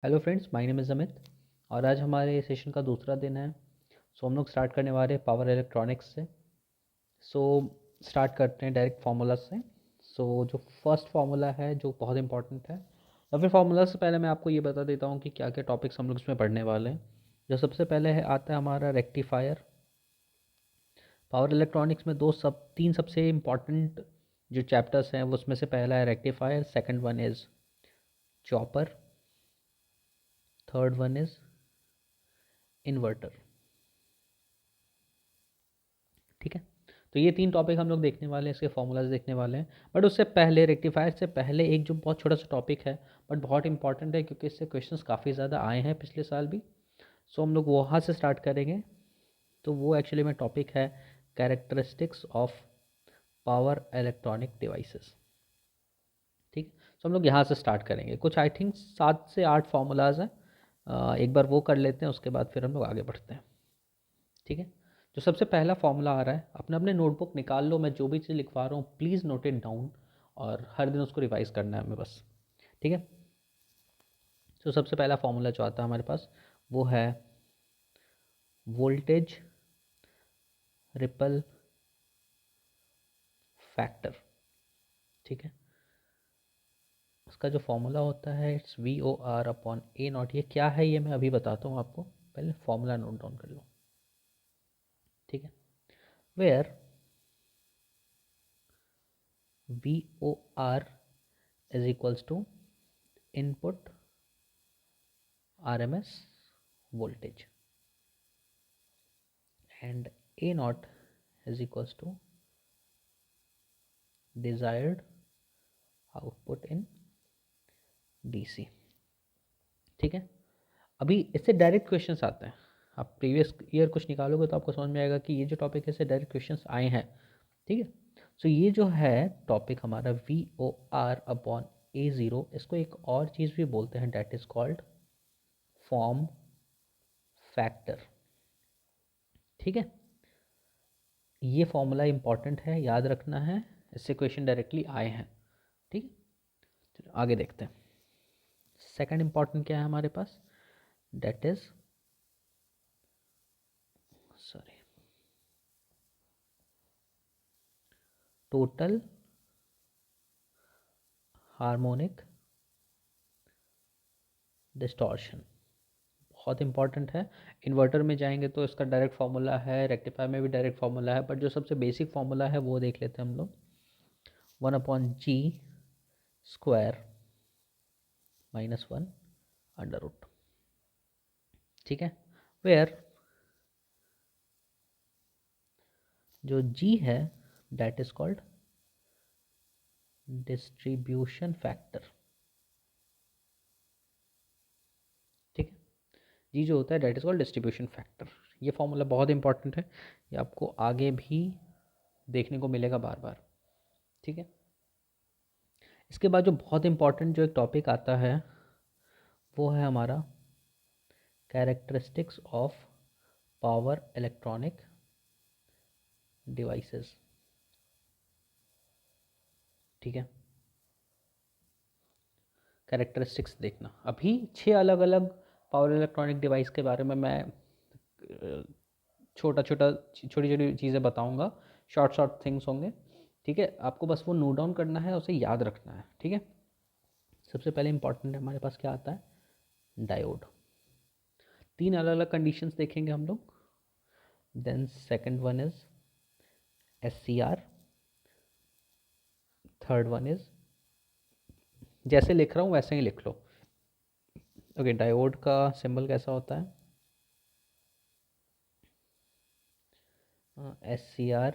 Hello friends, my name is Amit और आज हमारे सेशन का दूसरा दिन है। हम लोग स्टार्ट करने वाले हैं पावर इलेक्ट्रॉनिक्स से। सो स्टार्ट करते हैं डायरेक्ट फार्मूला से। जो फर्स्ट फार्मूला है जो बहुत इंपॉर्टेंट है, या फिर फार्मूला से पहले मैं आपको ये बता देता हूँ कि क्या क्या टॉपिक्स हम लोग इसमें पढ़ने वाले हैं। जो सबसे पहले है आता है हमारा रेक्टिफायर। पावर इलेक्ट्रॉनिक्स में तीन सबसे इम्पॉर्टेंट जो चैप्टर्स हैं वो उसमें से पहला है rectifier, second one is chopper, third one is inverter. ठीक है, तो ये तीन टॉपिक हम लोग देखने वाले हैं, इसके फॉर्मूलाज देखने वाले हैं। बट उससे पहले, रेक्टिफायर से पहले, एक जो बहुत छोटा सा टॉपिक है बट बहुत इंपॉर्टेंट है क्योंकि इससे क्वेश्चंस काफ़ी ज़्यादा आए हैं पिछले साल भी। हम लोग वहाँ से स्टार्ट करेंगे। तो वो एक्चुअली में टॉपिक है characteristics of power electronic devices. ठीक है, हम लोग यहाँ से स्टार्ट करेंगे। कुछ आई थिंक 7 से 8 फार्मूलाज हैं। एक बार वो कर लेते हैं, उसके बाद फिर हम लोग आगे बढ़ते हैं। ठीक है, जो सबसे पहला फॉर्मूला आ रहा है, अपने अपने नोटबुक निकाल लो। मैं जो भी चीज़ लिखवा रहा हूँ प्लीज़ नोट इट डाउन और हर दिन उसको रिवाइज करना है हमें बस। ठीक है, तो सबसे पहला फॉर्मूला जो आता है हमारे पास वो है वोल्टेज रिपल फैक्टर। ठीक है, उसका जो फॉर्मूला होता है इट्स V/A0। ये क्या है ये मैं अभी बताता हूँ आपको, पहले फॉर्मूला नोट डाउन कर लो। ठीक है, where VOR is equals to input RMS voltage and A0 is equals to desired output in DC। ठीक है, अभी इससे डायरेक्ट क्वेश्चंस आते हैं। आप प्रीवियस ईयर कुछ निकालोगे तो आपको समझ में आएगा कि ये जो टॉपिक है इससे डायरेक्ट क्वेश्चंस आए हैं। ठीक है, ये जो है टॉपिक हमारा VOR/A0, इसको एक और चीज़ भी बोलते हैं, that is called form factor. ठीक है, ये फॉर्मूला इंपॉर्टेंट है, याद रखना है, इससे क्वेश्चन डायरेक्टली आए हैं। ठीक है, चलो आगे देखते हैं। सेकंड इंपॉर्टेंट क्या है हमारे पास, that is sorry total harmonic distortion. बहुत इंपॉर्टेंट है। इन्वर्टर में जाएंगे तो इसका डायरेक्ट फार्मूला है, रेक्टिफायर में भी डायरेक्ट फार्मूला है, बट जो सबसे बेसिक फार्मूला है वो देख लेते हैं हम लोग। 1/G² -1 √। ठीक है, वेयर जो G है that is called distribution factor. ठीक है, जी जो होता है that is called distribution factor. ये फॉर्मूला बहुत इंपॉर्टेंट है, ये आपको आगे भी देखने को मिलेगा बार बार। ठीक है, इसके बाद जो बहुत इंपॉर्टेंट जो एक टॉपिक आता है वो है हमारा characteristics of power electronic devices. ठीक है, कैरेक्टरिस्टिक्स देखना, अभी 6 अलग अलग पावर इलेक्ट्रॉनिक डिवाइस के बारे में मैं छोटा छोटा छोटी छोटी चीज़ें बताऊंगा, शॉर्ट शॉर्ट थिंग्स होंगे। ठीक है, आपको बस वो नोट डाउन करना है, उसे याद रखना है। ठीक है, सबसे पहले इंपॉर्टेंट है हमारे पास क्या आता है, डायोड। 3 अलग अलग कंडीशंस देखेंगे हम लोग। Then second one is SCR, third one is, जैसे लिख रहा हूँ वैसे ही लिख लो। ओके, डायोड का सिंबल कैसा होता है, SCR।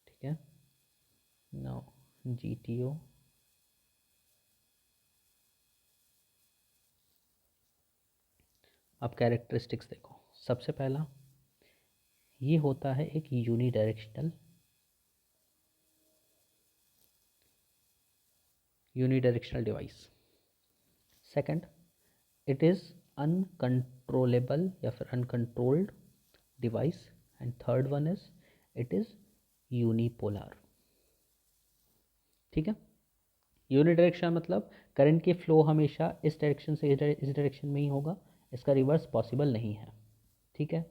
ठीक है, नाउ GTO। अब कैरेक्टरिस्टिक्स देखो, सबसे पहला ये होता है एक unidirectional device. Second, it is uncontrollable या फिर uncontrolled device. And third one is it is unipolar. ठीक है, यूनि डायरेक्शन मतलब करंट की फ्लो हमेशा इस डायरेक्शन से इस डायरेक्शन में ही होगा, इसका रिवर्स पॉसिबल नहीं है, ठीक है।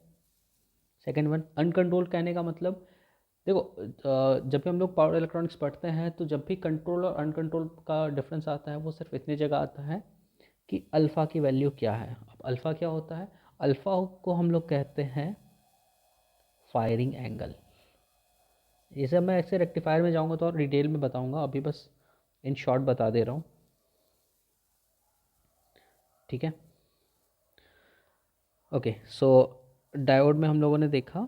सेकेंड वन, अनकंट्रोल कहने का मतलब, देखो जब भी हम लोग पावर इलेक्ट्रॉनिक्स पढ़ते हैं तो जब भी कंट्रोल और अनकंट्रोल का डिफरेंस आता है वो सिर्फ इतनी जगह आता है कि अल्फ़ा की वैल्यू क्या है। अब अल्फ़ा क्या होता है, अल्फ़ा को हम लोग कहते हैं फायरिंग एंगल। ये सब मैं ऐसे रेक्टिफायर में जाऊंगा तो और डिटेल में बताऊंगा, अभी बस इन शॉर्ट बता दे रहा हूँ, ठीक है। ओके, सो डायोड में हम लोगों ने देखा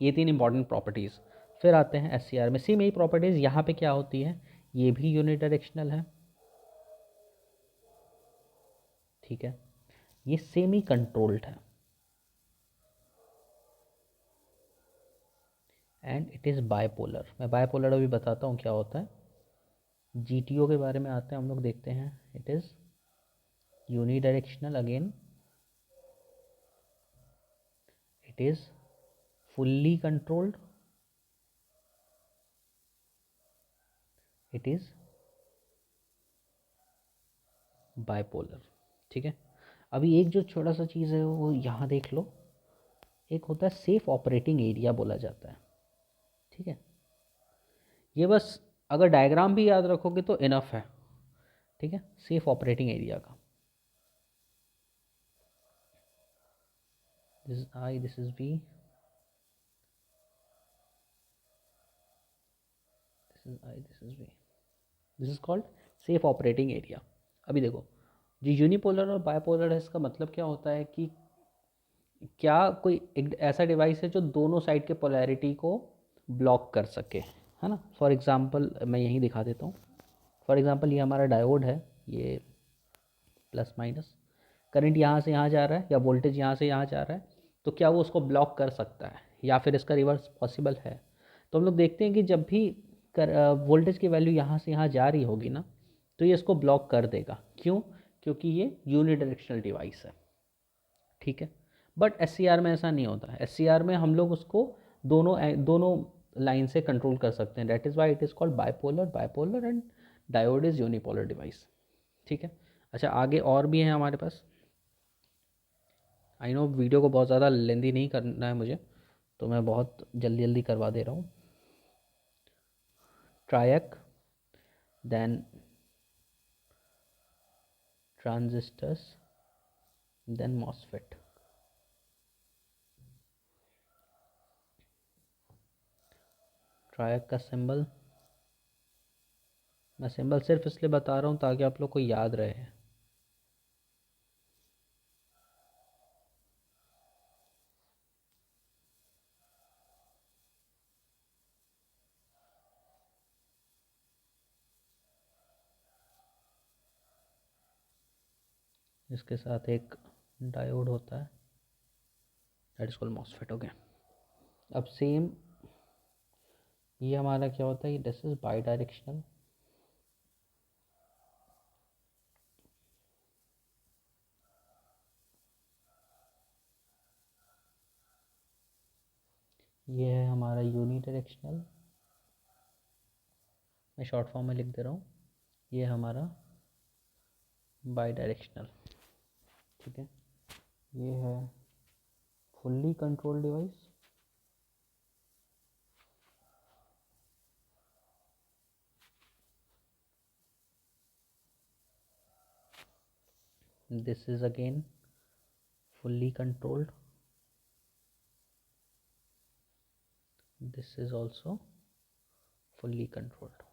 ये तीन इंपॉर्टेंट प्रॉपर्टीज़। फिर आते हैं एस में, सेम यही प्रॉपर्टीज़ यहाँ पे क्या होती है, ये भी यूनिडायरेक्शनल है, ठीक है। ये सेमी कंट्रोल्ड है एंड इट इज़ बायपोलर। मैं बायपोलर अभी बताता हूँ क्या होता है। जीटीओ के बारे में आते हैं हम लोग, देखते हैं। It is unidirectional again, it is fully controlled, it is bipolar, ठीक है। अभी एक जो छोटा सा चीज़ है वो यहाँ देख लो, एक होता है सेफ ऑपरेटिंग एरिया बोला जाता है, ठीक है। ये बस अगर डायग्राम भी याद रखोगे तो इनफ है, ठीक है, सेफ ऑपरेटिंग एरिया का। This is I, this is V, this is I, this is V, this is called safe operating area. अभी देखो, जो यूनिपोलर और बायपोलर है इसका मतलब क्या होता है कि क्या कोई एक ऐसा डिवाइस है जो दोनों साइड के पोलैरिटी को ब्लॉक कर सके, है ना। फॉर एग्जांपल मैं यहीं दिखा देता हूँ। फॉर एग्जांपल ये हमारा डायोड है, ये प्लस माइनस, करंट यहाँ से यहाँ जा रहा है या वोल्टेज यहाँ से यहाँ जा रहा है, तो क्या वो उसको ब्लॉक कर सकता है या फिर इसका रिवर्स पॉसिबल है। तो हम लोग देखते हैं कि जब भी वोल्टेज की वैल्यू यहाँ से यहाँ जा रही होगी ना, तो ये इसको ब्लॉक कर देगा। क्यों? क्योंकि ये यूनिडायरेक्शनल डिवाइस है, ठीक है। बट एस में ऐसा नहीं होता। एस में हम लोग उसको दोनों लाइन से कंट्रोल कर सकते हैं। That is why it is called bipolar and diode is unipolar device, ठीक है। अच्छा, आगे और भी हैं हमारे पास। आई नो वीडियो को बहुत ज़्यादा लेंदी नहीं करना है मुझे, तो मैं बहुत जल्दी जल्दी करवा दे रहा हूँ। Triac, then transistors, then MOSFET. Triac का सिंबल, मैं सिंबल सिर्फ इसलिए बता रहा हूँ ताकि आप लोग को याद रहे। इसके साथ एक डायोड होता है, that is called MOSFET, okay. अब सेम ये हमारा क्या होता है, दिस इज बाई डायरेक्शनल, ये है हमारा यूनी डायरेक्शनल, मैं शॉर्ट फॉर्म में लिख दे रहा हूँ, ये हमारा बाई डायरेक्शनल, ठीक है। ये है fully control device, this is again fully controlled, this is also fully controlled,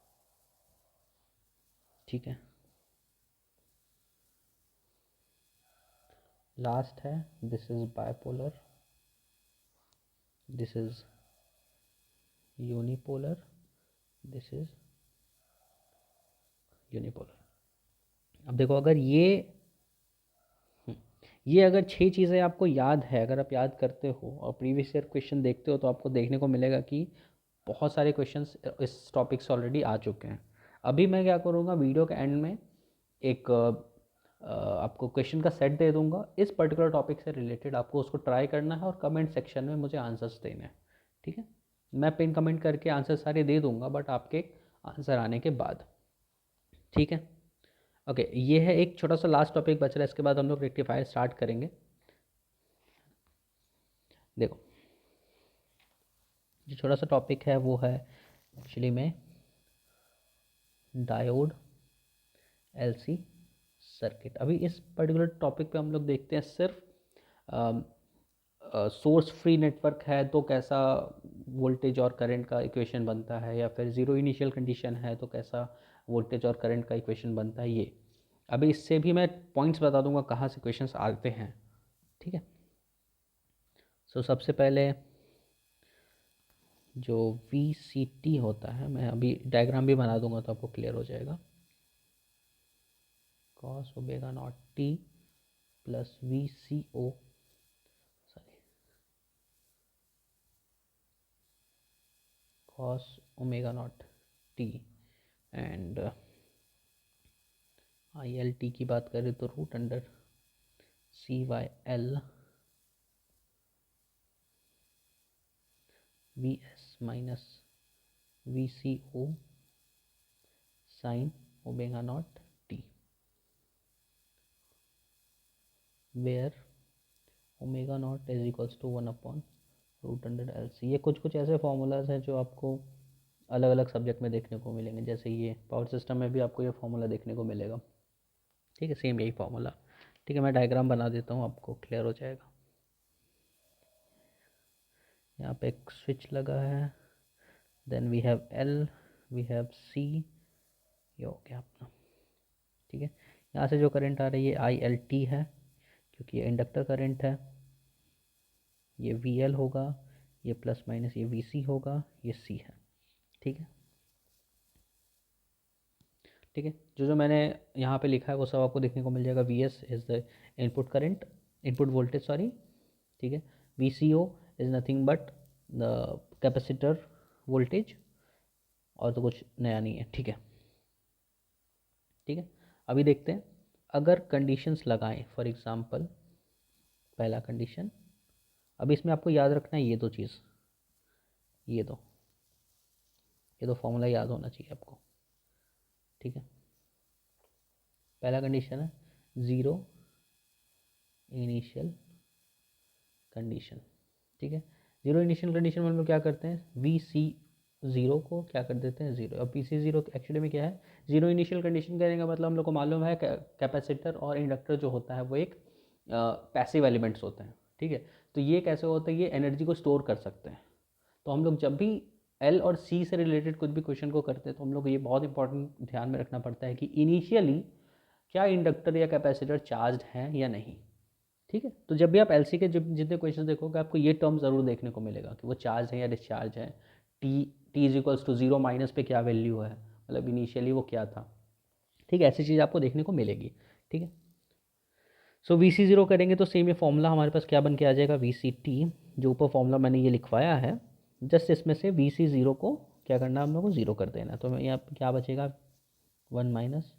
ठीक है। लास्ट है this is bipolar, this is unipolar, this is unipolar. अब देखो, अगर ये अगर 6 चीज़ें आपको याद है, अगर आप याद करते हो और प्रीवियस ईयर क्वेश्चन देखते हो तो आपको देखने को मिलेगा कि बहुत सारे क्वेश्चंस इस टॉपिक से ऑलरेडी आ चुके हैं। अभी मैं क्या करूँगा, वीडियो के एंड में एक आपको क्वेश्चन का सेट दे दूंगा इस पर्टिकुलर टॉपिक से रिलेटेड, आपको उसको ट्राई करना है और कमेंट सेक्शन में मुझे आंसर्स देने हैं, ठीक है। मैं पिन कमेंट करके आंसर सारे दे दूंगा बट आपके आंसर आने के बाद, ठीक है। ओके, ये है एक छोटा सा लास्ट टॉपिक बच रहा है, इसके बाद हम लोग रेक्टिफायर स्टार्ट करेंगे। देखो, जो छोटा सा टॉपिक है वो है एक्चुअली में डायोड एलसी सर्किट। अभी इस पर्टिकुलर टॉपिक पे हम लोग देखते हैं सिर्फ सोर्स फ्री नेटवर्क है तो कैसा वोल्टेज और करंट का इक्वेशन बनता है, या फिर ज़ीरो इनिशियल कंडीशन है तो कैसा वोल्टेज और करंट का इक्वेशन बनता है। ये अभी इससे भी मैं पॉइंट्स बता दूंगा कहाँ से क्वेश्चंस आते हैं, ठीक है। सो सबसे पहले जो VCT होता है, मैं अभी डायग्राम भी बना दूंगा तो आपको क्लियर हो जाएगा। cos omega naught T plus VCO, sorry, cos omega naught T and ILT की बात करें तो root under CYL VS minus VCO sine omega naught T, where omega naught is equals to 1 root under LC। ये कुछ कुछ ऐसे formulas हैं जो आपको अलग अलग सब्जेक्ट में देखने को मिलेंगे, जैसे ये पावर सिस्टम में भी आपको ये फार्मूला देखने को मिलेगा, ठीक है, सेम यही फार्मूला। ठीक है, मैं डायग्राम बना देता हूँ, आपको क्लियर हो जाएगा। यहाँ पे एक स्विच लगा है, then we have L, we have C, ये हो गया अपना, ठीक है। यहाँ से जो करंट आ रही है ILT है, क्योंकि ये इंडक्टर करंट है। ये VL होगा, ये प्लस माइनस ये VC होगा, ये C है, ठीक है। ठीक है, जो जो मैंने यहाँ पे लिखा है वो सब आपको देखने को मिल जाएगा। VS is the input current, input voltage sorry, ठीक है। VCO is nothing but the capacitor voltage, और तो कुछ नया नहीं है, ठीक है। ठीक है, अभी देखते हैं अगर कंडीशंस लगाएं, फॉर एग्जांपल पहला कंडीशन, अभी इसमें आपको याद रखना है ये दो फॉर्मूला याद होना चाहिए आपको, ठीक है। पहला कंडीशन है ज़ीरो इनिशियल कंडीशन, ठीक है। ज़ीरो इनिशियल कंडीशन में हम लोग क्या करते हैं, VC0 को क्या कर देते हैं ज़ीरो, अब PC0 एक्चुअली में क्या है, ज़ीरो इनिशियल कंडीशन कहने का मतलब हम लोग को मालूम है कैपेसिटर और इंडक्टर जो होता है वो एक पैसिव एलिमेंट्स होते हैं, ठीक है। तो ये कैसे होता है, ये एनर्जी को स्टोर कर सकते हैं। तो हम लोग जब भी L और C से रिलेटेड कुछ भी क्वेश्चन को करते हैं तो हम लोग को ये बहुत इंपॉर्टेंट ध्यान में रखना पड़ता है कि इनिशियली क्या इंडक्टर या कैपेसिटर चार्ज हैं या नहीं, ठीक है। तो जब भी आप LC के जितने क्वेश्चन देखोगे आपको ये टर्म ज़रूर देखने को मिलेगा कि वो चार्ज है या डिस्चार्ज है। T is equals to zero minus पे क्या वैल्यू है, मतलब इनिशियली वो क्या था, ठीक है। ऐसी चीज़ आपको देखने को मिलेगी, ठीक है। सो VC0 करेंगे तो सेम ये फॉर्मूला हमारे पास क्या बन के आ जाएगा, VCT, जो ऊपर फॉर्मूला मैंने ये लिखवाया है, जस्ट इसमें से VC0 को क्या करना है, हम लोग को ज़ीरो कर देना। तो यहाँ क्या बचेगा, 1 minus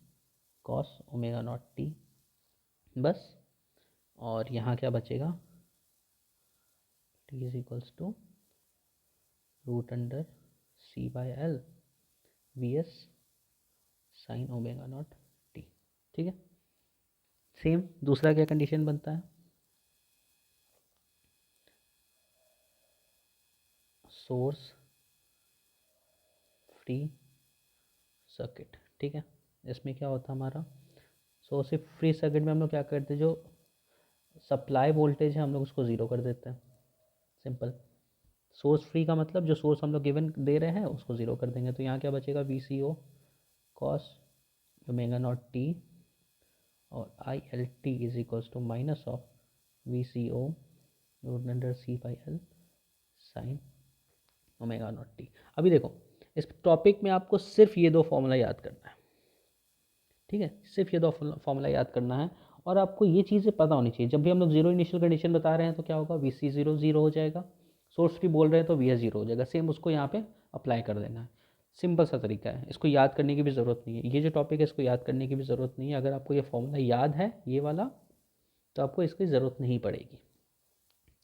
cos omega naught T, बस। और यहाँ क्या बचेगा, T is equals to root under C/L VS sine omega naught T, ठीक है। सेम दूसरा क्या कंडीशन बनता है, सोर्स फ्री सर्किट, ठीक है। इसमें क्या होता है हमारा, सोर्स फ्री सर्किट में हम लोग क्या करते हैं, जो सप्लाई वोल्टेज है हम लोग उसको ज़ीरो कर देते हैं, सिंपल। सोर्स फ्री का मतलब जो सोर्स हम लोग गिवन दे रहे हैं उसको ज़ीरो कर देंगे। तो यहाँ क्या बचेगा, VCO cos omega naught T, और ILT is equals to minus of VCO root under C/L sine omega naught T. अभी देखो, इस टॉपिक में आपको सिर्फ ये दो फॉर्मूला याद करना है, ठीक है, सिर्फ ये दो फॉर्मूला याद करना है। और आपको ये चीज़ें पता होनी चाहिए, जब भी हम लोग जीरो इनिशियल कंडीशन बता रहे हैं तो क्या होगा, VC0 ज़ीरो हो जाएगा, सोर्स फ्री बोल रहे हैं तो VS ज़ीरो हो जाएगा, सेम उसको यहाँ पे अप्लाई कर देना है। सिंपल सा तरीका है, इसको याद करने की भी ज़रूरत नहीं है, ये जो टॉपिक है इसको याद करने की भी ज़रूरत नहीं है। अगर आपको ये फॉर्मूला याद है ये वाला तो आपको इसकी ज़रूरत नहीं पड़ेगी,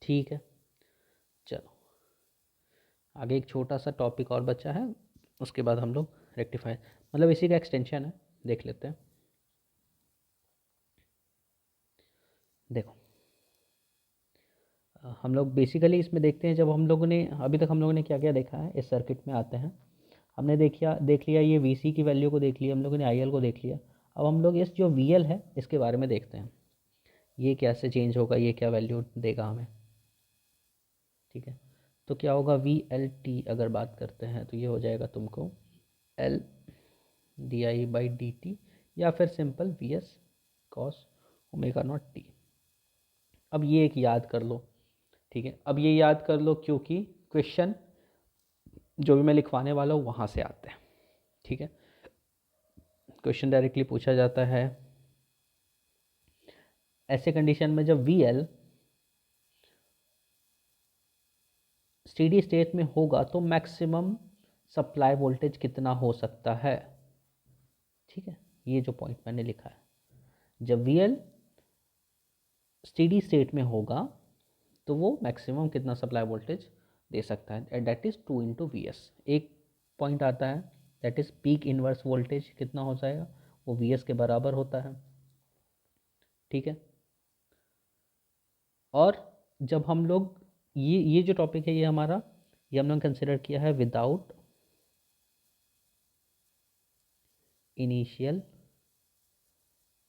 ठीक है। चलो आगे एक छोटा सा टॉपिक और बचा है, उसके बाद हम लोग रेक्टिफायर मतलब इसी का एक्सटेंशन है, देख लेते हैं। देखो हम लोग बेसिकली इसमें देखते हैं, जब हम लोगों ने अभी तक हम लोगों ने क्या क्या देखा है, इस सर्किट में आते हैं। हमने देख लिया ये वी सी की वैल्यू को देख लिया, हम लोगों ने आई एल को देख लिया। अब हम लोग इस जो वी एल है इसके बारे में देखते हैं, ये कैसे चेंज होगा, ये क्या वैल्यू देगा हमें। ठीक है, तो क्या होगा वी एल टी अगर बात करते हैं तो ये हो जाएगा तुमको L D I by D T, या फिर simple V S cos omega naught T. अब ये एक याद कर लो, ठीक है, अब ये याद कर लो क्योंकि क्वेश्चन जो भी मैं लिखवाने वाला हूँ वहाँ से आते हैं। ठीक है, क्वेश्चन डायरेक्टली पूछा जाता है ऐसे कंडीशन में जब वी एल स्टेडी स्टेट में होगा तो मैक्सिमम सप्लाई वोल्टेज कितना हो सकता है। ठीक है, ये जो पॉइंट मैंने लिखा है, जब वी एल स्टेडी स्टेट में होगा तो वो मैक्सिमम कितना सप्लाई वोल्टेज दे सकता है, and that is 2 into V S. एक पॉइंट आता है that is peak inverse voltage कितना हो जाएगा, वो वी एस के बराबर होता है। ठीक है, और जब हम लोग ये जो टॉपिक है ये हमारा, ये हम लोग कंसिडर किया है विदाउट इनिशियल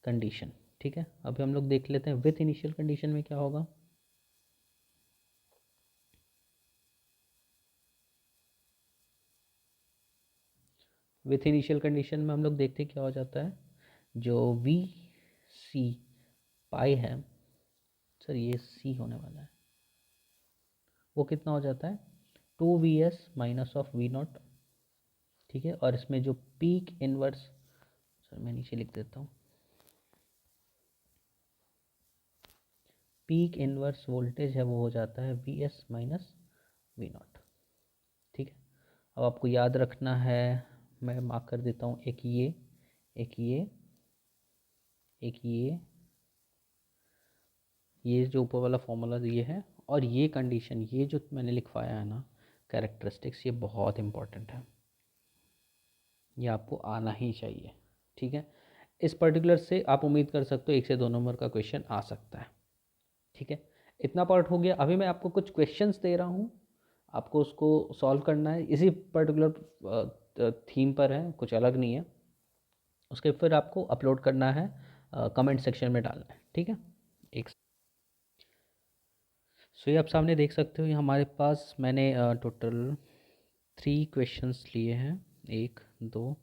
कंडीशन। ठीक है, अभी हम लोग देख लेते हैं विथ इनिशियल कंडीशन में क्या होगा। विथ इनिशियल कंडीशन में हम लोग देखते हैं क्या हो जाता है, जो वी सी पाई है, सर ये सी होने वाला है, वो कितना हो जाता है 2 V S minus of V naught. ठीक है, और इसमें जो पीक इनवर्स, सर मैं नीचे लिख देता हूँ, पीक इनवर्स वोल्टेज है वो हो जाता है V S minus V naught. ठीक है, अब आपको याद रखना है, मैं मार्क कर देता हूँ, एक ये, एक ये जो ऊपर वाला फॉर्मूला ये है, और ये कंडीशन ये जो मैंने लिखवाया है ना कैरेक्टरिस्टिक्स, ये बहुत इंपॉर्टेंट है, ये आपको आना ही चाहिए। ठीक है, इस पर्टिकुलर से आप उम्मीद कर सकते हो 1 से 2 नंबर का क्वेश्चन आ सकता है। ठीक है, इतना पार्ट हो गया। अभी मैं आपको कुछ क्वेश्चंस दे रहा हूँ, आपको उसको सॉल्व करना है, इसी पर्टिकुलर थीम पर है, कुछ अलग नहीं है। उसके फिर आपको अपलोड करना है, कमेंट सेक्शन में डालना है। ठीक है, एक सो ये आप सामने देख सकते हो, ये हमारे पास मैंने टोटल 3 क्वेश्चंस लिए हैं, 1 2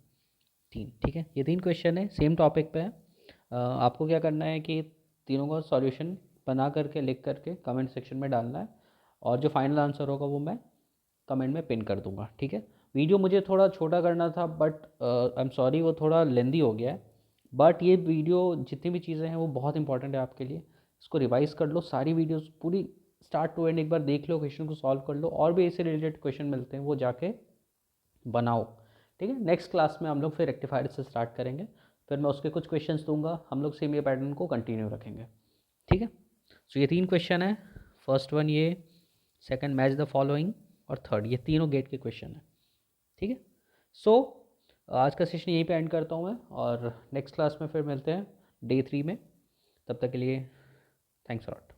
3। ठीक है, ये 3 क्वेश्चन है, सेम टॉपिक पे है। आपको क्या करना है कि तीनों का सॉल्यूशन बना करके लिख करके कमेंट सेक्शन में डालना है, और जो फाइनल आंसर होगा वो मैं कमेंट में पिन कर दूंगा। ठीक है, वीडियो मुझे थोड़ा छोटा करना था, बट आई एम सॉरी वो थोड़ा लेंदी हो गया है, बट ये वीडियो जितनी भी चीज़ें हैं वो बहुत इंपॉर्टेंट है आपके लिए। इसको रिवाइज़ कर लो, सारी वीडियोस पूरी स्टार्ट टू एंड एक बार देख लो, क्वेश्चन को सॉल्व कर लो, और भी इससे रिलेटेड क्वेश्चन मिलते हैं वो जाके बनाओ। ठीक है, नेक्स्ट क्लास में हम लोग फिर रेक्टिफायर से स्टार्ट करेंगे, फिर मैं उसके कुछ क्वेश्चंस दूंगा, हम लोग सेम ये पैटर्न को कंटिन्यू रखेंगे। ठीक है, सो ये 3 क्वेश्चन है, फर्स्ट वन ये, सेकंड मैच द फॉलोइंग, और थर्ड, ये तीनों गेट के क्वेश्चन है। ठीक है, सो आज का सेशन यहीं पे एंड करता हूँ मैं, और नेक्स्ट क्लास में फिर मिलते हैं डे 3 में। तब तक के लिए थैंक्स अ लॉट।